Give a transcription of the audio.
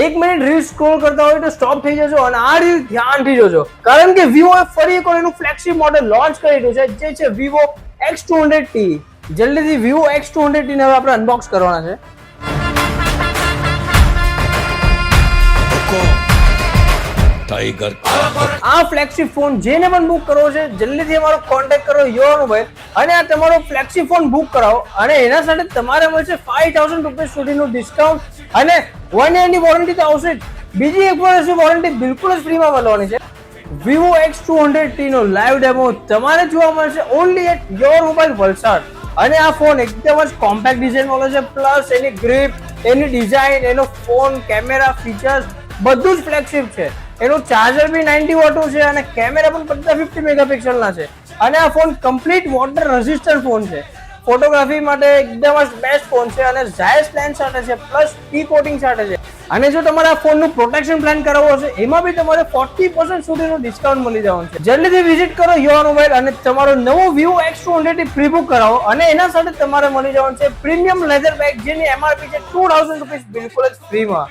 1 minute reel scroll કરતા હોય તો સ્ટોપ થઈ જજો અને આ રીલ ધ્યાનથી જોજો, કારણ કે વિવો ફરી એક એનું ફ્લેગશિપ મોડેલ લોન્ચ કરી રહ્યું છે, જે છે વિવો X200T. જલ્દીથી વિવો X200T ને હવે આપણે અનબોક્સ કરવાના છે. આ ફ્લેગશિપ ફોન જેને પણ બુક કરવો છે જલ્દીથી અમારો કોન્ટેક્ટ કરો યોર મોબાઈલ અને આ તમારો ફ્લેગશિપ ફોન બુક કરાવો અને એના સાથે તમારે મળશે 5000 રૂપિયા સુધીનું ડિસ્કાઉન્ટ અને 1 યરની વોરંટી તો આવશે જ. બીજી 1 વર્ષની વોરંટી બિલકુલ જ ફ્રીમાં મળવાની છે. વિવો X200T નો લાઈવ ડેમો તમારે જોવા મળશે only at your mobile Valsad. અને આ ફોન એકદમ જ કોમ્પેક્ટ ડિઝાઇન વાળો છે, પ્લસ એની ગ્રીપ, એની ડિઝાઇન, એનો ફોન, કેમેરા, ફીચર્સ બધું જ ફ્લેગશિપ છે. એનું ચાર્જર બી 90 વોટનું છે અને કેમેરા પણ 50 મેગાપિક્સલના છે. અને આ phone complete water resistant phone છે. ફોટોગ્રાફી માટે એકદમ જ બેસ્ટ ફોન છે અને ઝાયસ લેન્સ સાથે છે, પ્લસ ટી કોટિંગ સાથે છે. અને જો તમારે આ ફોનનું પ્રોટેક્શન પ્લાન કરાવવો હશે એમાં બી તમારે 40% સુધીનું ડિસ્કાઉન્ટ મળી જવાનું છે. જલ્દીથી વિઝિટ કરો યોર મોબાઈલ અને તમારો નવો વિવો X200T પ્રી બુક કરાવો અને એના સાથે તમારે મળી જવાનું છે પ્રીમિયમ લેધર બેગ, જેની MRP છે 2000 રૂપીસ બિલકુલ જ ફ્રીમાં.